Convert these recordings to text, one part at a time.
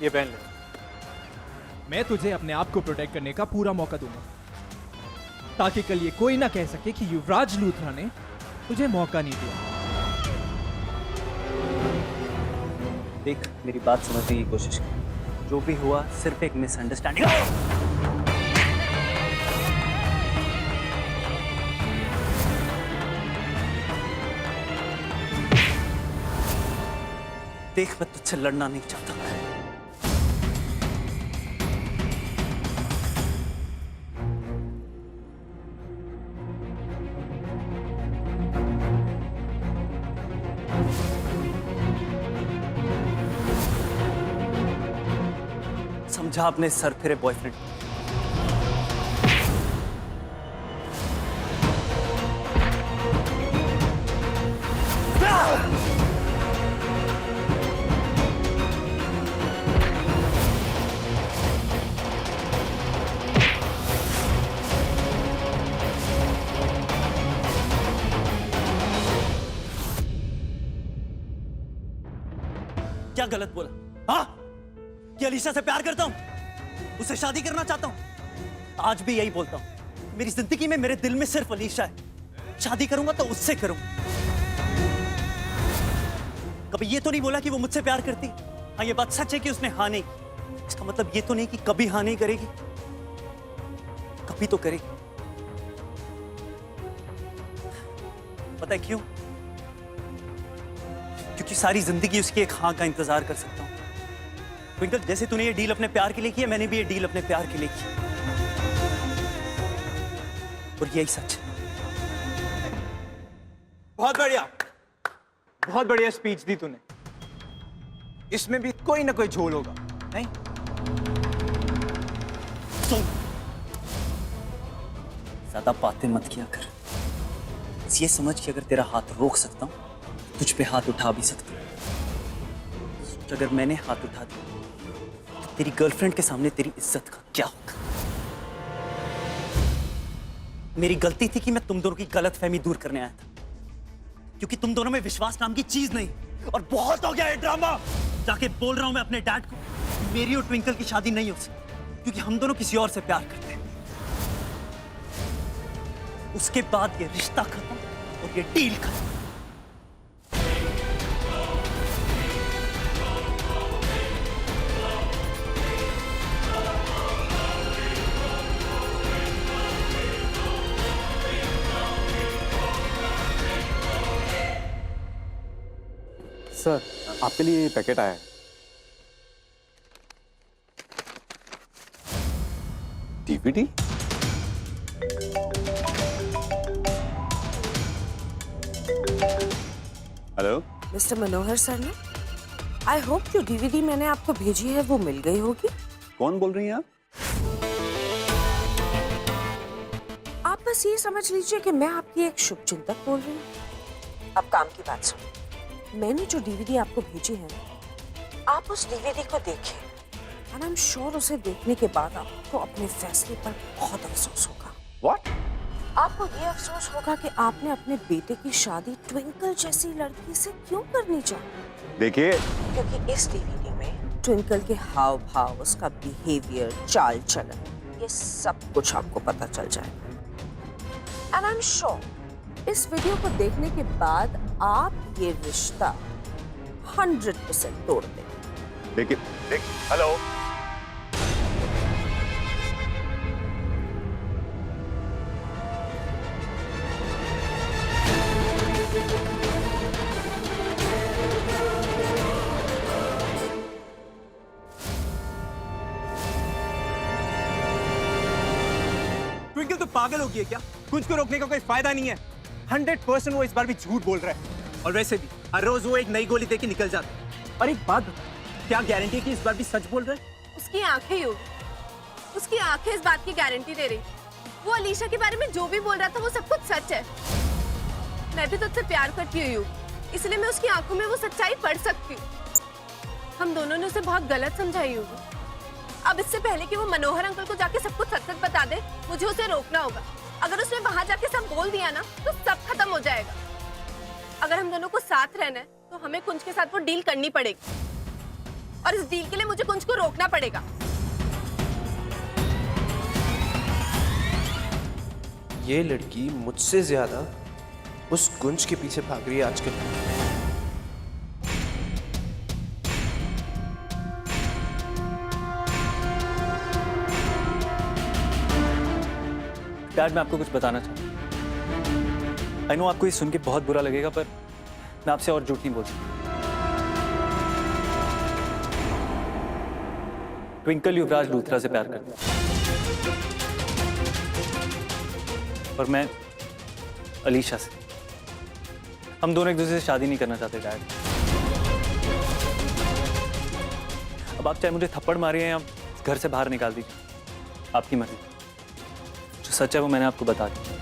ये पहन ले। मैं तुझे अपने आप को प्रोटेक्ट करने का पूरा मौका दूंगा, ताकि कल ये कोई ना कह सके कि युवराज लूथरा ने तुझे मौका नहीं दिया। देख, मेरी बात समझने की कोशिश कर। जो भी हुआ सिर्फ एक मिसअंडरस्टैंडिंग। देख, मैं तुझसे लड़ना नहीं चाहता। समझा अपने सर फिरे बॉयफ्रेंड। क्या गलत बोला? हाँ, कि अलीशा से प्यार करता हूं, उससे शादी करना चाहता हूं। आज भी यही बोलता हूं। मेरी जिंदगी में मेरे दिल में सिर्फ अलीशा है। शादी करूंगा तो उससे करूंगा। कभी ये तो नहीं बोला कि वो मुझसे प्यार करती। हाँ, ये बात सच है कि उसने हाँ नहीं की। इसका मतलब ये तो नहीं कि कभी हाँ नहीं करेगी। कभी तो करेगी। पता है क्यों? क्योंकि सारी जिंदगी उसकी एक हाँ का इंतजार कर सकता हूं। ट्विंकल, जैसे तूने ये डील अपने प्यार के लिए की है, मैंने भी ये डील अपने प्यार के लिए की। और यही सच है। बहुत बढ़िया, बहुत बढ़िया स्पीच दी तूने। इसमें भी कोई ना कोई झोल होगा, नहीं? सुन, ज्यादा बातें मत किया कर। बस ये समझ कि अगर तेरा हाथ रोक सकता हूं, तुझ पे हाथ उठा भी सकता हूं। अगर मैंने हाथ उठा दिया तो तेरी गर्लफ्रेंड के सामने तेरी इज्जत का क्या होगा? मेरी गलती थी कि मैं तुम दोनों की गलतफहमी दूर करने आया था, क्योंकि तुम दोनों में विश्वास नाम की चीज नहीं। और बहुत हो गया ये ड्रामा। जाके बोल रहा हूं मैं अपने डैड को, मेरी और ट्विंकल की शादी नहीं हो सकती, क्योंकि हम दोनों किसी और से प्यार करते हैं। उसके बाद ये रिश्ता खत्म और ये डील खत्म। सर, आपके लिए ये पैकेट आया है। डीवीडी? हेलो मिस्टर मनोहर सर ना, आई होप जो डीवीडी मैंने आपको भेजी है वो मिल गई होगी। कौन बोल रही हैं आप? आप बस ये समझ लीजिए कि मैं आपकी एक शुभचिंतक बोल रही हूँ। अब काम की बात सुनिए। मैंने जो डीवीडी आपको भेजी है, आप उस डीवीडी को देखें एंड आई एम श्योर उसे देखने के बाद आपको अपने फैसले पर बहुत अफसोस होगा। What? आपको ये अफसोस होगा कि आपने अपने बेटे की शादी ट्विंकल जैसी लड़की से क्यों करनी चाहिए। देखिए, क्योंकि इस डीवीडी में ट्विंकल के हाव भाव, उसका बिहेवियर, चाल चलन, ये सब कुछ आपको पता चल जाएगा। एंड आई एम श्योर इस वीडियो को देखने के बाद आप ये रिश्ता 100% तोड़ देंगे। देखिए, हेलो। ट्विंकल तो पागल हो गई है क्या? कुछ को रोकने का कोई फायदा नहीं है। 100% वो इस बार भी झूठ बोल रहा है। और वैसे भी हर रोज वो एक नई गोली देके निकल जाता है। और एक बात बता, क्या गारंटी है कि इस बार भी सच बोल रहा है? उसकी आंखें यूं, उसकी आंखें इस बात की गारंटी दे रही। वो अलीशा के बारे में जो भी बोल रहा था वो सब कुछ सच है। मैं भी तुझसे प्यार करती हूँ, इसलिए मैं उसकी आंखों में वो सच्चाई पढ़ सकती हूँ। हम दोनों ने उसे बहुत गलत समझाई होगी। अब इससे पहले कि वो मनोहर अंकल को जाके सब कुछ सच सच बता दे, मुझे उसे रोकना होगा। अगर उसने वहां जाके सब बोल दिया ना तो सब खत्म हो जाएगा। अगर हम दोनों को साथ रहना है तो हमें कुंज के साथ वो डील करनी पड़ेगी, और इस डील के लिए मुझे कुंज को रोकना पड़ेगा। ये लड़की मुझसे ज्यादा उस गुंज के पीछे भाग रही है आजकल। डैड, मैं आपको कुछ बताना चाहता हूँ। आई नो आपको ये सुन के बहुत बुरा लगेगा, पर मैं आपसे और झूठ नहीं बोल सकता। ट्विंकल युवराज लूथरा से प्यार करता है और मैं अलीशा से। हम दोनों एक दूसरे से शादी नहीं करना चाहते डैड। अब आप चाहे मुझे थप्पड़ मारिए या घर से बाहर निकाल दीजिए, आपकी मर्जी। जो सच है वो मैंने आपको बता दिया।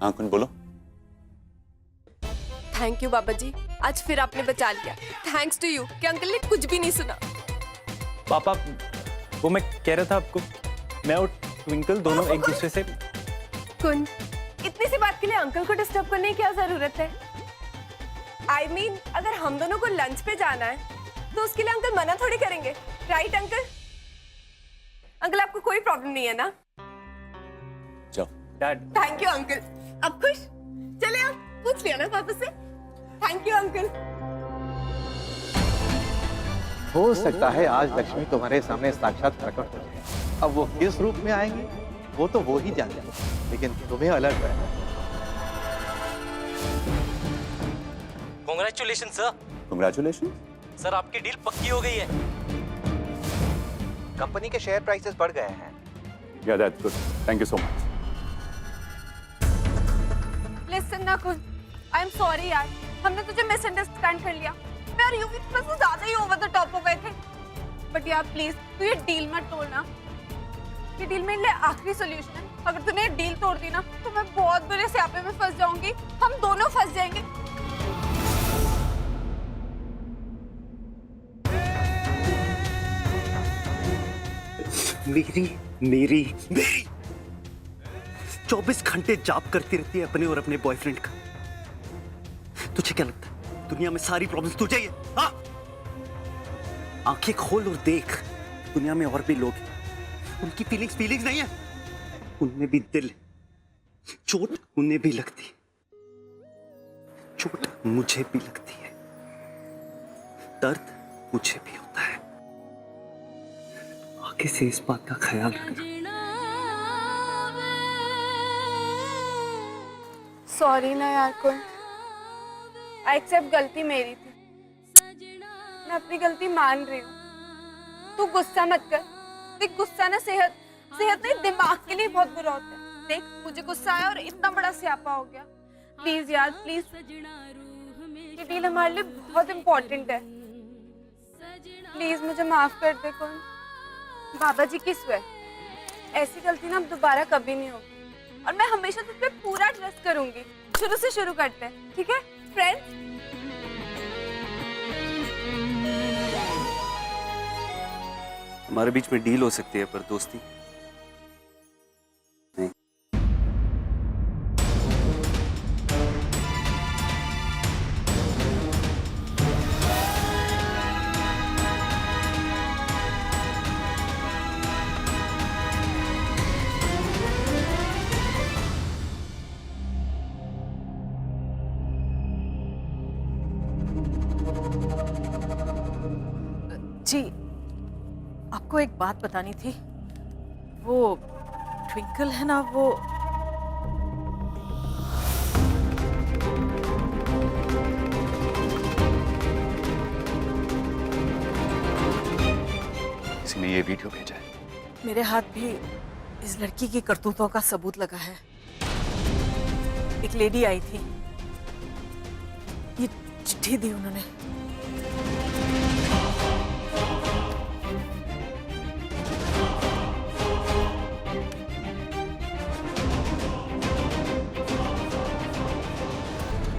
हाँ कुछ बोलो। थैंक यू बाबा जी, आज फिर आपने बचा लिया। थैंक्स टू यू कि अंकल ने कुछ भी नहीं सुना। पापा, वो मैं कह रहा था आपको, मैं और ट्विंकल दोनों एक दूसरे से। कुंज, इतनी सी बात के लिए अंकल को डिस्टर्ब करने की क्या जरूरत है? I mean, अगर हम दोनों को लंच पे जाना है तो उसके लिए अंकल मना थोड़ी करेंगे, राइट अंकल? अंकल आपको कोई प्रॉब्लम नहीं है ना? जाओ। Dad, thank you uncle. अब खुश? चले आप पूछ लिया ना पापा से। Thank you uncle. हो सकता है आज लक्ष्मी तुम्हारे सामने साक्षात प्रकट हो जाए। अब वो किस रूप में आएंगी वो तो वो ही जाने, लेकिन तुम्हें अलर्ट रहना। Congratulation sir. कंग्रेचुलेशन। सर आपकी डील पक्की हो गई है। कंपनी के शेयर प्राइसेस बढ़ गए हैं। या that's good, thank you so much. Listen ना कुंज, आई एम सॉरी यार, हमने तुझे मिसअंडरस्टैंड कर लिया। मैं और यूवी थोड़ा सा ज्यादा ही ओवर द टॉप हो गए थे। बट यार प्लीज तू ये डील मत तोड़ना। ये डील मेरे लिए आखिरी सॉल्यूशन है। अगर तूने ये डील तोड़ दी ना तो मैं बहुत बुरे स्यापे में फंस जाऊंगी। हम दोनों फंस जाएंगे। मेरी 24 घंटे जाप करती रहती है अपने और अपने बॉयफ्रेंड का। तुझे क्या लगता है दुनिया में सारी प्रॉब्लम्स तुझे ही है? हाँ? आंखें खोल और देख, दुनिया में और भी लोग हैं, उनकी फीलिंग्स नहीं है, उनमें भी दिल है। चोट उन्हें भी लगती, चोट मुझे भी लगती है, दर्द मुझे भी होता है। आगे से इस बात का ख्याल रखना। सॉरी ना यार कुंज, आई एक्सेप्ट गलती मेरी थी। मैं अपनी गलती मान रही हूँ। तू गुस्सा मत कर। देख गुस्सा ना सेहत नहीं दिमाग के लिए बहुत बुरा होता है। देख मुझे गुस्सा आया और इतना बड़ा स्यापा हो गया। प्लीज यार प्लीज, ये डील हमारे लिए बहुत इम्पोर्टेंट है। प्लीज मुझे माफ कर दे कुंज। बाबा जी की स्वे, ऐसी गलती ना अब दोबारा कभी नहीं होगी और मैं हमेशा तुझ पे पूरा ट्रस्ट करूंगी। शुरू से शुरू करते हैं, ठीक है फ्रेंड्स? हमारे बीच में डील हो सकती है पर दोस्ती नहीं। जी, आपको एक बात बतानी थी। वो ट्विंकल है ना, वो किसी ने ये वीडियो भेजा है। मेरे हाथ भी इस लड़की की करतूतों का सबूत लगा है। एक लेडी आई थी, ये चिट्ठी दी उन्होंने।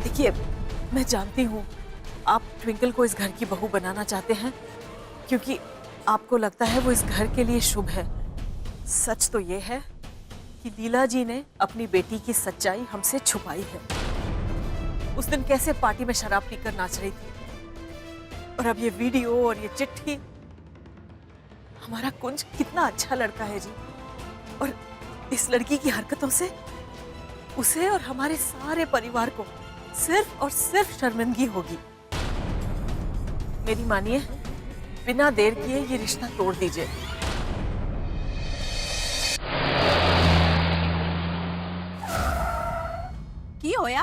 देखिए, मैं जानती हूँ आप ट्विंकल को इस घर की बहू बनाना चाहते हैं क्योंकि आपको लगता है वो इस घर के लिए शुभ है। सच तो ये है कि लीला जी ने अपनी बेटी की सच्चाई हमसे छुपाई है। उस दिन कैसे पार्टी में शराब पीकर नाच रही थी, और अब ये वीडियो और ये चिट्ठी। हमारा कुंज कितना अच्छा लड़का है जी, और इस लड़की की हरकतों से उसे और हमारे सारे परिवार को सिर्फ और सिर्फ शर्मिंदगी होगी। मेरी मानिए, बिना देर किए ये रिश्ता तोड़ दीजिए। की होया?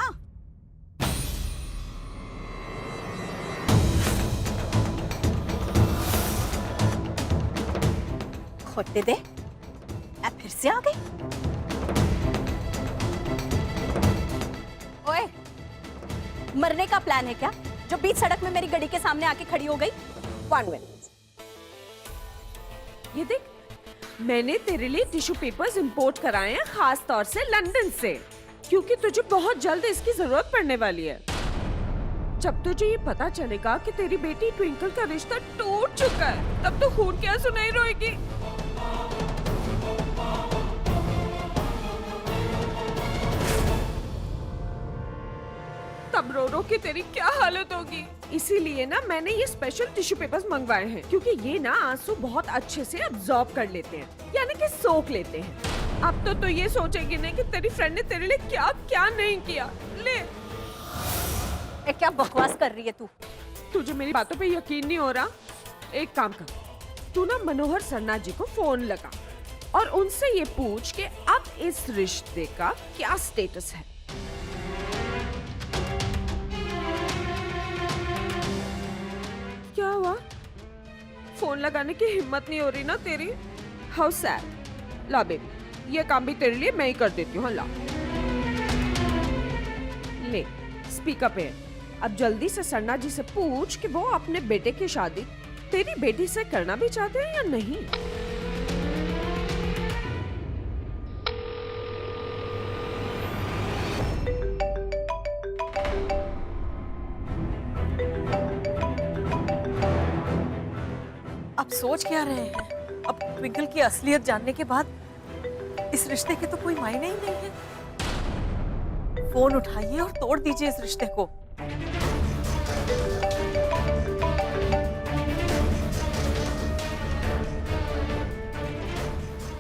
खोटे दे, मैं फिर से आ गई। ओए, मरने का प्लान है क्या जो बीच सड़क में मेरी गाड़ी के सामने आके खड़ी हो गई? 1 मिनट। ये देख, मैंने तेरे लिए टिश्यू पेपर्स इंपोर्ट कराए हैं, खास तौर से लंदन से, क्योंकि तुझे बहुत जल्द इसकी जरूरत पड़ने वाली है। जब तुझे ये पता चलेगा कि तेरी बेटी ट्विंकल का रिश्ता टूट चुका है, तब तो खून क्या सुनाई रोएगी। तब रो रो के तेरी क्या हालत होगी। इसीलिए ना मैंने ये स्पेशल टिश्यू पेपर्स मंगवाए हैं, क्योंकि ये ना आंसू बहुत अच्छे से अब्सॉर्ब कर लेते हैं, यानी कि सोख लेते हैं। अब तो ये सोचेगी नहीं कि तेरी फ्रेंड ने तेरे लिए क्या क्या नहीं किया। ले, क्या बकवास कर रही है तू? तुझे मेरी बातों पे यकीन नहीं हो रहा? एक काम कर, तू ना मनोहर सरना जी को फोन लगा और उनसे ये पूछ के अब इस रिश्ते का क्या स्टेटस है। क्या हुआ? फोन लगाने की हिम्मत नहीं हो रही ना तेरी? How sad. ला बेबी, ये काम भी तेरे लिए मैं ही कर देती हूँ। ला, ले, स्पीकर पे है। अब जल्दी से सरना जी से पूछ कि वो अपने बेटे की शादी तेरी बेटी से करना भी चाहते हैं या नहीं। आप सोच क्या रहे हैं? अब ट्विंकल की असलियत जानने के बाद इस रिश्ते के तो कोई मायने ही नहीं है। फोन उठाइए और तोड़ दीजिए इस रिश्ते को।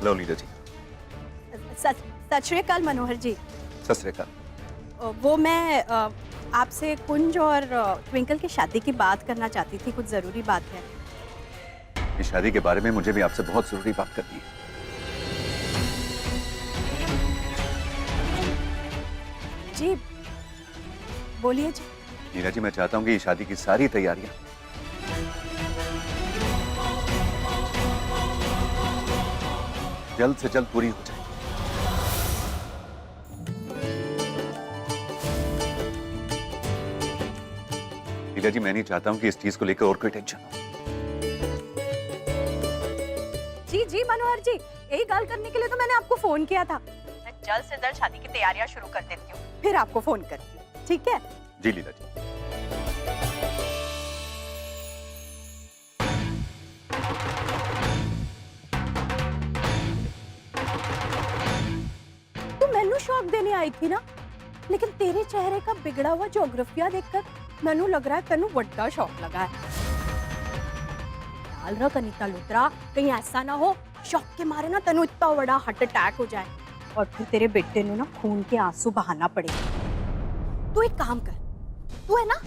लो लीला जी। सत श्री अकाल मनोहर जी। सत श्री अकाल। वो मैं आपसे कुंज और ट्विंकल की शादी की बात करना चाहती थी, कुछ जरूरी बात है। इस शादी के बारे में मुझे भी आपसे बहुत जरूरी बात करनी है। जी बोलिए जी। लीला जी, मैं चाहता हूँ कि ये शादी की सारी तैयारियां जल्द से जल्द पूरी हो जाए। लीला जी, मैं नहीं चाहता हूँ कि इस चीज को लेकर और कोई टेंशन हो। जी जी मनोहर जी, यही गल करने के लिए तो मैंने आपको फोन किया था। मैं जल्द से जल्द शादी की तैयारियां शुरू कर देती हूँ, फिर आपको फोन करती हूँ, ठीक है? जी लीला जी। तू मैनू शौक देने आई थी ना, लेकिन तेरे चेहरे का बिगड़ा हुआ ज्योग्राफिया देखकर मैनू लग रहा है तेनू बड़ा शौक लगा है। ख्याल रख अनीता लुत्रा, कहीं ऐसा ना हो शौक के मारे ना तेनू इतना बड़ा हार्ट अटैक हो जाए और फिर तेरे बेटे नू ना खून के आंसू बहाना पड़े। तू एक काम कर, तू है ना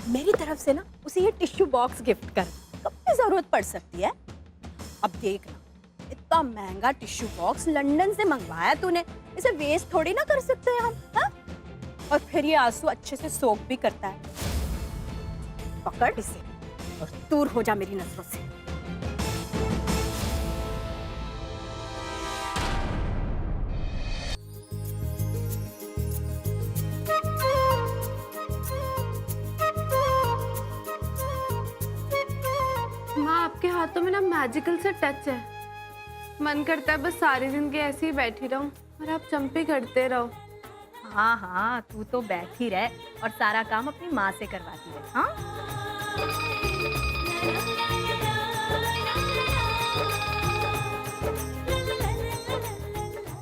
मेरी तरफ से ना उसे ये टिश्यू बॉक्स गिफ्ट कर, कब भी जरूरत पड़ सकती है। अब देख ना, इतना महंगा टिश्यू बॉक्स लंदन से मंगवाया तूने, इसे वेस्ट थोड़ी ना कर सकते हैं हम, हा? और फिर ये आंसू अच्छे से सोख भी करता है। पकड़ इसे और दूर हो जा मेरी नजरों से। हाथों में ना मैजिकल से टच है। मन करता है बस सारी जिंदगी ऐसे ही बैठी रहूं और आप चंपी करते रहो। हाँ हाँ, तू तो बैठी रह और सारा काम अपनी माँ से करवाती रह। हाँ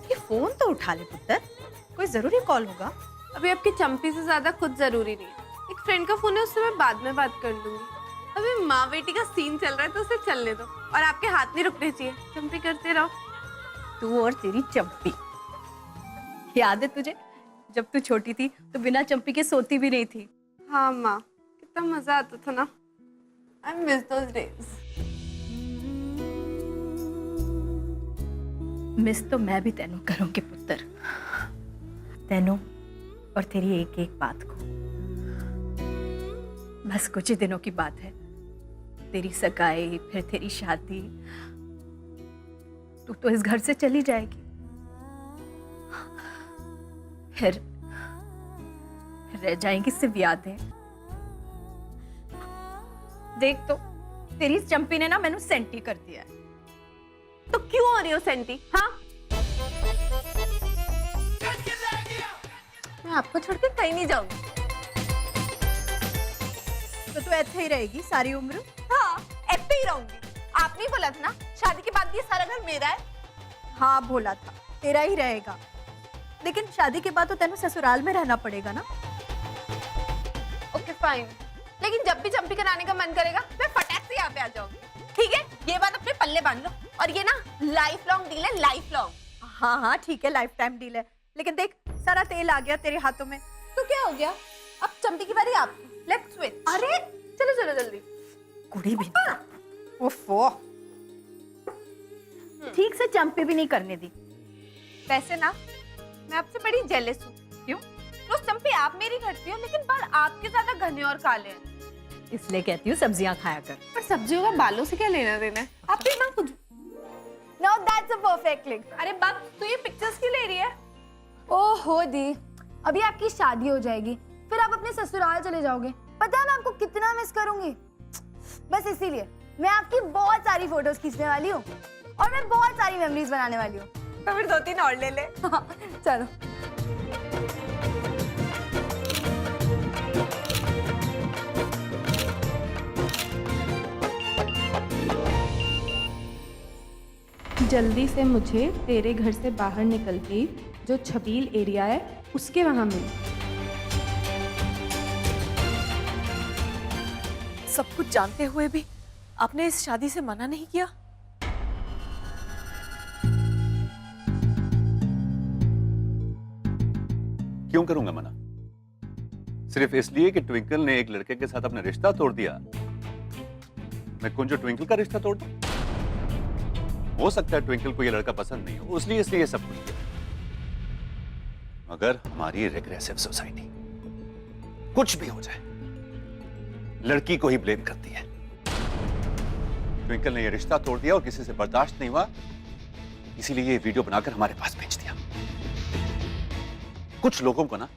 ये फोन तो उठा ले पुत्र, कोई जरूरी कॉल होगा। अभी आपकी चंपी से ज्यादा खुद जरूरी नहीं है। एक फ्रेंड का फोन है, उससे मैं बाद में बात कर लूंगी। अभी माँ बेटी का सीन चल रहा है तो उसे चलने दो और आपके हाथ नहीं रुकने चाहिए। चंपी करते रहो। तू और तेरी चंपी, याद है तुझे जब तू छोटी थी तो बिना चंपी के सोती भी नहीं थी। हाँ माँ, कितना मजा आता था ना। I miss those days. Miss तो मैं भी तेनू करूंगी पुत्र, तेनू और तेरी एक एक बात को। बस कुछ ही दिनों की बात है, तेरी सगाई, फिर तेरी शादी। तू तो इस घर से चली जाएगी, फिर रह जाएंगी सिर्फ यादें। देख तो तेरी चंपी ने ना मैनू सेंटी कर दिया है। तो क्यों हो रही हो सेंटी? हाँ, मैं आपको छोड़ के कहीं नहीं जाऊंगी। तो तू ऐसे ही रहेगी सारी उम्र? हाँ, ऐसे ही रहूंगी। आपने बोला था ना शादी के बाद ये सारा घर मेरा है। हाँ बोला था, तेरा ही रहेगा, लेकिन शादी के बाद तो तेनू ससुराल में रहना पड़ेगा ना। ओके फाइन, लेकिन जब भी चंपी कराने का मन करेगा मैं फटाक से यहाँ पे आ जाऊंगी। ठीक है, ये बात अपने पल्ले बांध लो। और ये ना लाइफ लॉन्ग डील है, लाइफ लॉन्ग। हाँ हाँ ठीक है, लाइफ टाइम डील है, लेकिन देख सारा तेल आ गया तेरे हाथों में। तो क्या हो गया, अब चंपी की बारी आपकी। Let's switch. अरे चलो चलो जल्दी। कुड़ी भी ओफो, ठीक से चंपी भी नहीं करने दी। वैसे ना मैं आपसे बड़ी जेलस हूँ। क्यों? रोज चंपी आप मेरी करती हो, लेकिन बाल आपके ज्यादा घने और काले हैं। इसलिए कहती हूँ सब्जियां खाया कर। पर सब्जियों का बालों से क्या लेना देना है? आप भी ना कुछ। Now that's a perfect link. अरे बाप, तू ये पिक्चर्स क्यों ले रही है? ओहो दी, अभी आपकी शादी हो जाएगी, फिर आप अपने ससुराल चले जाओगे। पता है मैं आपको कितना मिस करूंगी। बस इसीलिए मैं आपकी बहुत सारी फोटोज खींचने वाली हूँ और मैं बहुत सारी मेमोरीज बनाने वाली हूँ। तो फिर 2-3 और ले ले। चलो। जल्दी से मुझे तेरे घर से बाहर निकलते ही जो छबील एरिया है उसके वहां मिल। सब कुछ जानते हुए भी आपने इस शादी से मना नहीं किया? क्यों करूंगा मना? सिर्फ इसलिए कि ट्विंकल ने एक लड़के के साथ अपना रिश्ता तोड़ दिया। मैं कुंज और ट्विंकल का रिश्ता तोड़ दूं? हो सकता है ट्विंकल को ये लड़का पसंद नहीं हो, इसलिए सब कुछ किया। मगर हमारी रिग्रेसिव सोसाइटी कुछ भी हो जाए लड़की को ही ब्लेम करती है। ट्विंकल ने ये रिश्ता तोड़ दिया और किसी से बर्दाश्त नहीं हुआ, इसीलिए ये वीडियो बनाकर हमारे पास भेज दिया। कुछ लोगों को ना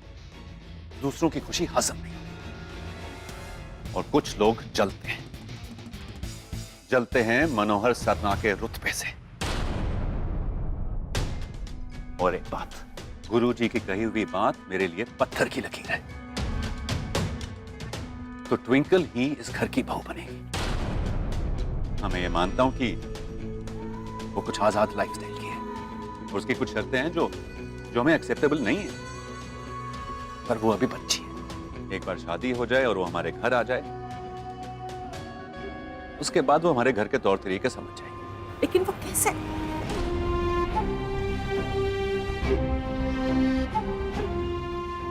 दूसरों की खुशी हजम नहीं और कुछ लोग जलते हैं मनोहर सरना के रुतबे से। और एक बात, गुरुजी की कही हुई बात मेरे लिए पत्थर की लकीर है। तो ट्विंकल ही इस घर की बहू बनेगी। मैं ये मानता हूं कि वो कुछ आजाद लाइफस्टाइल की है और उसकी कुछ शर्तें हैं जो हमें एक्सेप्टेबल नहीं है, पर वो अभी बच्ची है। एक बार शादी हो जाए और वो हमारे घर आ जाए, उसके बाद वो हमारे घर के तौर तरीके समझ जाएगी। लेकिन वो कैसे?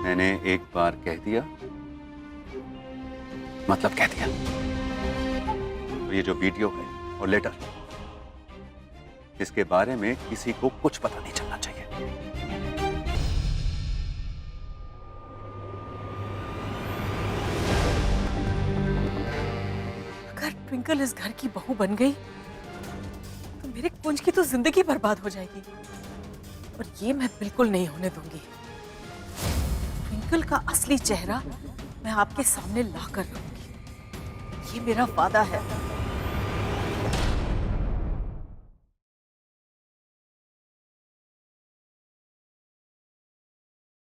मैंने एक बार कह दिया मतलब कह दिया। तो ये जो वीडियो है और लेटर, इसके बारे में किसी को कुछ पता नहीं चलना चाहिए। अगर ट्विंकल इस घर की बहू बन गई तो मेरे कुंज की तो जिंदगी बर्बाद हो जाएगी और ये मैं बिल्कुल नहीं होने दूंगी। ट्विंकल का असली चेहरा मैं आपके सामने लाकर रहूंगी, ये मेरा वादा है।